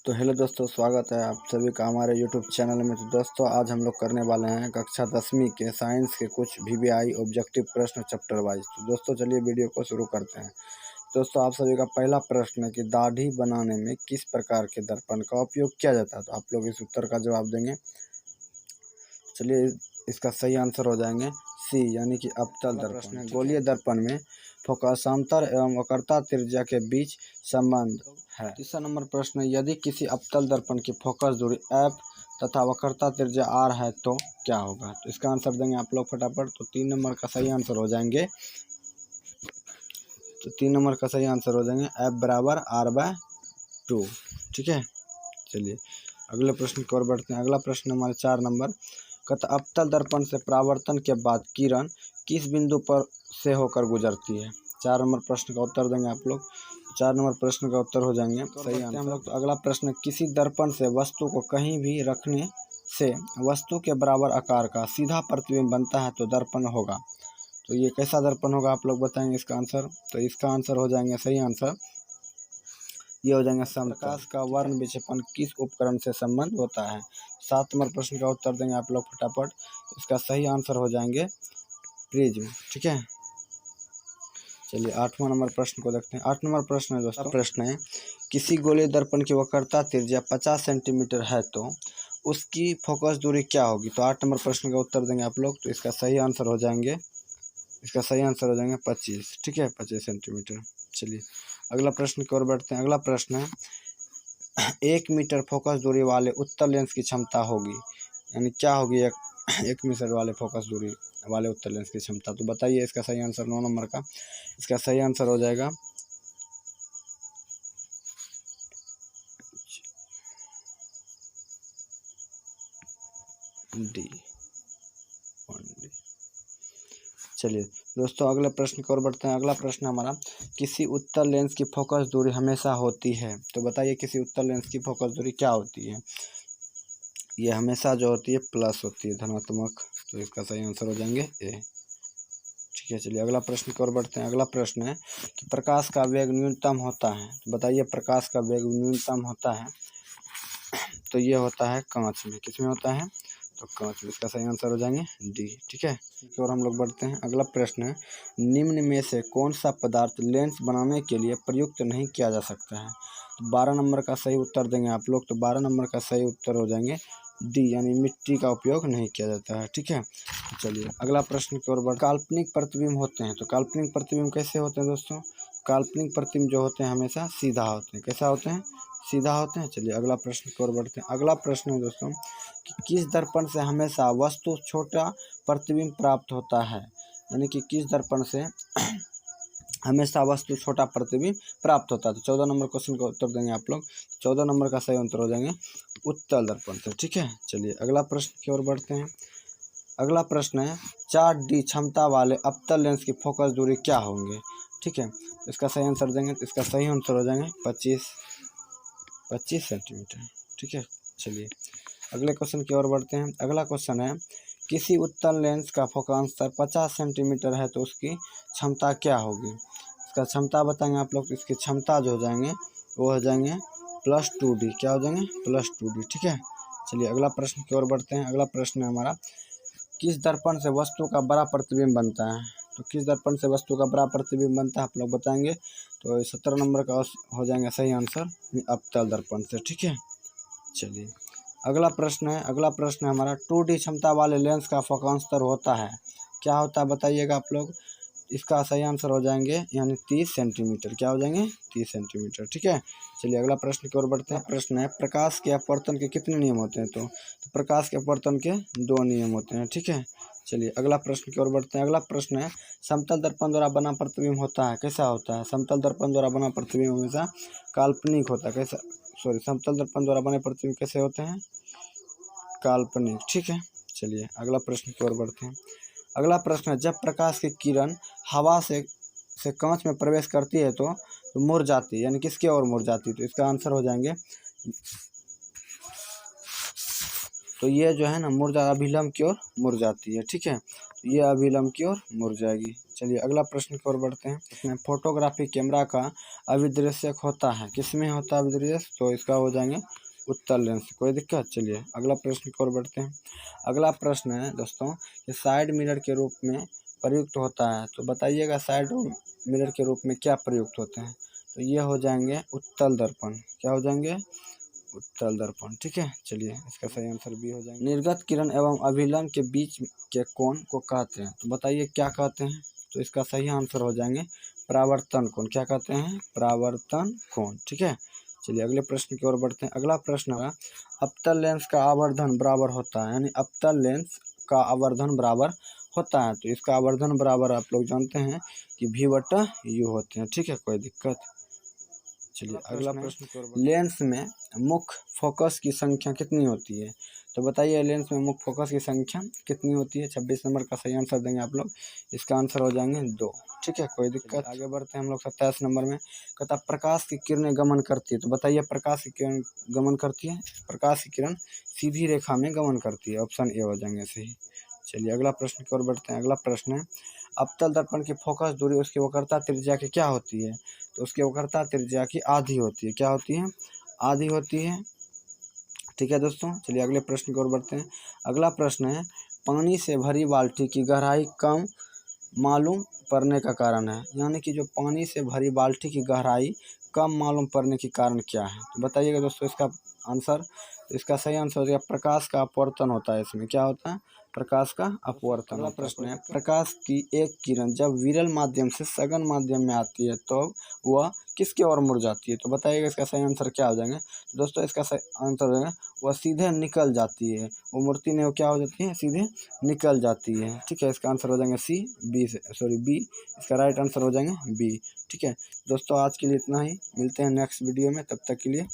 तो हेलो दोस्तों, स्वागत है आप सभी का हमारे यूट्यूब चैनल में। तो दोस्तों आज हम लोग करने वाले हैं कक्षा 10वीं के साइंस के कुछ वीवीआई ऑब्जेक्टिव प्रश्न चैप्टर वाइज। तो दोस्तों चलिए वीडियो को शुरू करते हैं। दोस्तों आप सभी का पहला प्रश्न है कि दाढ़ी बनाने में किस प्रकार के दर्पण का उपयोग किया जाता है। तो आप लोग इस उत्तर का जवाब देंगे। चलिए इसका सही आंसर हो जाएंगे सी, यानी कि अवतल दर्पण। गोलीय दर्पण में फोकसांतर एवं वक्रता त्रिज्या के बीच संबंध है। तीसरा नंबर प्रश्न, यदि किसी अवतल दर्पण की फोकस दूरी f तथा वक्रता त्रिज्या r है तो क्या होगा। तो इसका आंसर देंगे आप लोग फटाफट। तो 3 नंबर का सही आंसर हो जाएंगे। तो 3 नंबर का सही आंसर हो जाएंगे f बराबर r/2। ठीक है, चलिए अगले प्रश्न की ओर बढ़ते हैं। अगला प्रश्न हमारे 4 नंबर, अवतल दर्पण से परावर्तन के बाद किरण किस बिंदु पर से होकर गुजरती है। 4 नंबर प्रश्न का उत्तर देंगे आप लोग। 4 नंबर प्रश्न का उत्तर हो जाएंगे सही आंसर हम लोग। तो अगला प्रश्न, किसी दर्पण से वस्तु को कहीं भी रखने से वस्तु के बराबर आकार का सीधा प्रतिबिंब बनता है तो दर्पण होगा। तो ये कैसा दर्पण होगा आप लोग बताएंगे इसका आंसर। तो इसका आंसर हो जाएंगे सही आंसर, ये हो जाएंगे प्रकाश का वर्ण विक्षेपण किस उपकरण से संबंध होता है। 7 नंबर प्रश्न का उत्तर देंगे आप लोग फटाफट। इसका सही आंसर हो जाएंगे प्रिज्म। ठीक है, चलिए 8वां नंबर प्रश्न को देखते हैं। 8 नंबर प्रश्न है दोस्तों, प्रश्न है किसी गोलीय दर्पण की वक्रता त्रिज्या 50 सेंटीमीटर है तो उसकी फोकस दूरी क्या होगी। तो 8 नंबर प्रश्न का उत्तर देंगे आप लोग। तो इसका सही आंसर हो जाएंगे 25। ठीक है, 25 सेंटीमीटर। चलिए अगला प्रश्न की ओर बढ़ते हैं। अगला प्रश्न है 1 मीटर फोकस दूरी वाले उत्तल लेंस की क्षमता होगी, यानी क्या होगी 1 मीटर वाले फोकस दूरी वाले उत्तल लेंस की क्षमता। तो बताइए इसका सही आंसर। 9 नंबर का इसका सही आंसर हो जाएगा डी। चलिए दोस्तों अगले प्रश्न की ओर बढ़ते हैं। अगला प्रश्न हमारा, किसी उत्तल लेंस की फोकस दूरी हमेशा होती है। तो बताइए किसी उत्तल लेंस की फोकस दूरी क्या होती है। ये हमेशा जो होती है प्लस होती है, धनात्मक। तो इसका सही आंसर हो जाएंगे ए। ठीक है, चलिए अगला प्रश्न की ओर बढ़ते हैं। अगला प्रश्न है कि प्रकाश का वेग न्यूनतम होता है। तो बताइए प्रकाश का वेग न्यूनतम होता है तो ये होता है कांच में। किस में होता है, तो कांच में। इसका सही आंसर हो जाएंगे डी। ठीक है, और हम लोग बढ़ते हैं। अगला प्रश्न है, निम्न में से कौन सा पदार्थ लेंस बनाने के लिए प्रयुक्त नहीं किया जा सकता है। तो 12 नंबर का सही उत्तर देंगे आप लोग। तो 12 नंबर का सही उत्तर हो जाएंगे डी, यानी मिट्टी का उपयोग नहीं किया जाता है। ठीक है, चलिए अगला प्रश्न की ओर बढ़। काल्पनिक प्रतिबिंब होते हैं। तो काल्पनिक प्रतिबिंब कैसे होते हैं दोस्तों। काल्पनिक प्रतिबिंब जो होते हैं हमेशा सीधा होते हैं। कैसा होते हैं, सीधा होते हैं। चलिए अगला प्रश्न की ओर बढ़ते हैं। अगला प्रश्न है दोस्तों कि किस दर्पण से हमेशा वस्तु छोटा प्रतिबिंब प्राप्त होता है, यानी कि किस दर्पण से हमेशा वस्तु छोटा प्रतिबिंब प्राप्त होता है। तो 14 नंबर क्वेश्चन का उत्तर देंगे आप लोग। 14 नंबर का सही उत्तर हो जाएंगे उत्तल दर्पण से। ठीक है, चलिए अगला प्रश्न की ओर बढ़ते हैं। अगला प्रश्न है 4D क्षमता वाले अवतल लेंस की फोकस दूरी क्या होंगे। ठीक है, इसका सही आंसर देंगे। तो इसका सही आंसर हो जाएंगे 25 सेंटीमीटर। ठीक है, चलिए अगले क्वेश्चन की ओर बढ़ते हैं। अगला क्वेश्चन है किसी उत्तल लेंस का फोकांतर 50 सेंटीमीटर है तो उसकी क्षमता क्या होगी। इसका क्षमता बताएंगे आप लोग। इसकी क्षमता जो हो जाएंगे वो हो जाएंगे +2D। क्या हो जाएंगे, +2D। ठीक है, चलिए अगला प्रश्न की ओर बढ़ते हैं। अगला प्रश्न है हमारा, किस दर्पण से वस्तु का बड़ा प्रतिबिंब बनता है। तो किस दर्पण से वस्तु का बड़ा प्रतिबिंब बनता है आप लोग बताएंगे। तो 17 नंबर का हो जाएंगे सही आंसर अवतल दर्पण से। ठीक है, चलिए अगला प्रश्न है हमारा 2D क्षमता वाले लेंस का फोकांतर होता है, क्या होता है बताइएगा आप लोग। इसका सही आंसर हो जाएंगे यानी 30 सेंटीमीटर। क्या हो जाएंगे, 30 सेंटीमीटर। ठीक है, चलिए अगला प्रश्न की ओर बढ़ते हैं। प्रश्न है प्रकाश के अपवर्तन के कितने नियम होते हैं। तो प्रकाश के अपवर्तन के 2 नियम होते हैं। ठीक है, चलिए अगला प्रश्न की ओर बढ़ते हैं। अगला प्रश्न है समतल दर्पण द्वारा बना प्रतिबिंब होता है, कैसा होता है। समतल दर्पण द्वारा बना प्रतिबिंब हमेशा काल्पनिक होता है। कैसा, समतल दर्पण द्वारा बने प्रतिबिंब कैसे होते हैं, काल्पनिक। ठीक है, चलिए अगला प्रश्न की ओर बढ़ते हैं। अगला प्रश्न है जब प्रकाश की किरण हवा से कांच में प्रवेश करती है तो मुड़ जाती है, यानी किसके ओर मुड़ जाती है। तो इसका आंसर हो जाएंगे, तो ये जो है ना अभिलंब की ओर मुड़ जाती है। ठीक है, तो ये अभिलंब की ओर मुड़ जाएगी। चलिए अगला प्रश्न की ओर बढ़ते हैं। इसमें फोटोग्राफी कैमरा का अभिदृश्यक होता है, किसमें होता है अभिदृश्यक? तो इसका हो जाएंगे उत्तल लेंस। कोई दिक्कत? चलिए अगला प्रश्न की ओर बढ़ते हैं। अगला प्रश्न है दोस्तों कि साइड मिरर के रूप में प्रयुक्त होता है, तो बताइएगा साइड मिरर के रूप में क्या प्रयुक्त होते हैं? तो ये हो जाएंगे उत्तल दर्पण। क्या हो जाएंगे? उत्तल दर्पण। ठीक है, चलिए इसका सही आंसर बी हो जाएगा। निर्गत किरण एवं अभिलंब के बीच के कोण को कहते हैं, तो बताइए क्या कहते हैं? तो इसका सही आंसर हो जाएंगे परावर्तन कोण। क्या कहते हैं? परावर्तन कोण। ठीक है, चलिए अगले प्रश्न की ओर बढ़ते हैं। अगला प्रश्न है अवतल लेंस का आवर्धन बराबर होता है, यानी अवतल लेंस का आवर्धन बराबर होता है, तो इसका आवर्धन बराबर आप लोग जानते हैं कि v/u होते हैं। ठीक है, कोई दिक्कत? चलिए अगला प्रश्न, लेंस में मुख्य फोकस की संख्या कितनी होती है? तो बताइए लेंस में मुख्य फोकस की संख्या कितनी होती है? 26 नंबर का सही आंसर देंगे आप लोग। इसका आंसर हो जाएंगे 2। ठीक है, कोई दिक्कत? आगे बढ़ते हैं हम लोग 27 नंबर में। कहता प्रकाश की किरणें गमन करती है, तो बताइए प्रकाश की किरण गमन करती है? प्रकाश की किरण सीधी रेखा में गमन करती है। ऑप्शन ए हो जाएंगे सही। चलिए अगला प्रश्न की ओर बढ़ते हैं। अगला प्रश्न है अवतल दर्पण की फोकस दूरी उसकी वक्रता त्रिज्या की क्या होती है? तो उसकी वक्रता त्रिज्या की आधी होती है। क्या होती है? आधी होती है। ठीक है दोस्तों, चलिए अगले प्रश्न की ओर बढ़ते हैं। अगला प्रश्न है पानी से भरी बाल्टी की गहराई कम मालूम पड़ने का कारण है, यानी कि जो पानी से भरी बाल्टी की गहराई कम मालूम पड़ने के कारण क्या है? तो बताइएगा दोस्तों इसका आंसर। तो इसका सही आंसर हो जाएगा प्रकाश का अपवर्तन होता है। इसमें क्या होता है? प्रकाश का अपवर्तन। अगला प्रश्न है प्रकाश की एक किरण जब विरल माध्यम से सघन माध्यम में आती है तो वह किसके ओर मुड़ जाती है? तो बताइएगा इसका सही आंसर क्या हो जाएंगे? तो दोस्तों इसका सही आंसर हो जाएगा वह सीधे निकल जाती है। वो मूर्ति नहीं, वो क्या हो जाती है? सीधे निकल जाती है। ठीक है, इसका आंसर हो जाएंगे बी। इसका राइट आंसर हो जाएंगे बी। ठीक है दोस्तों, आज के लिए इतना ही। मिलते हैं नेक्स्ट वीडियो में, तब तक के लिए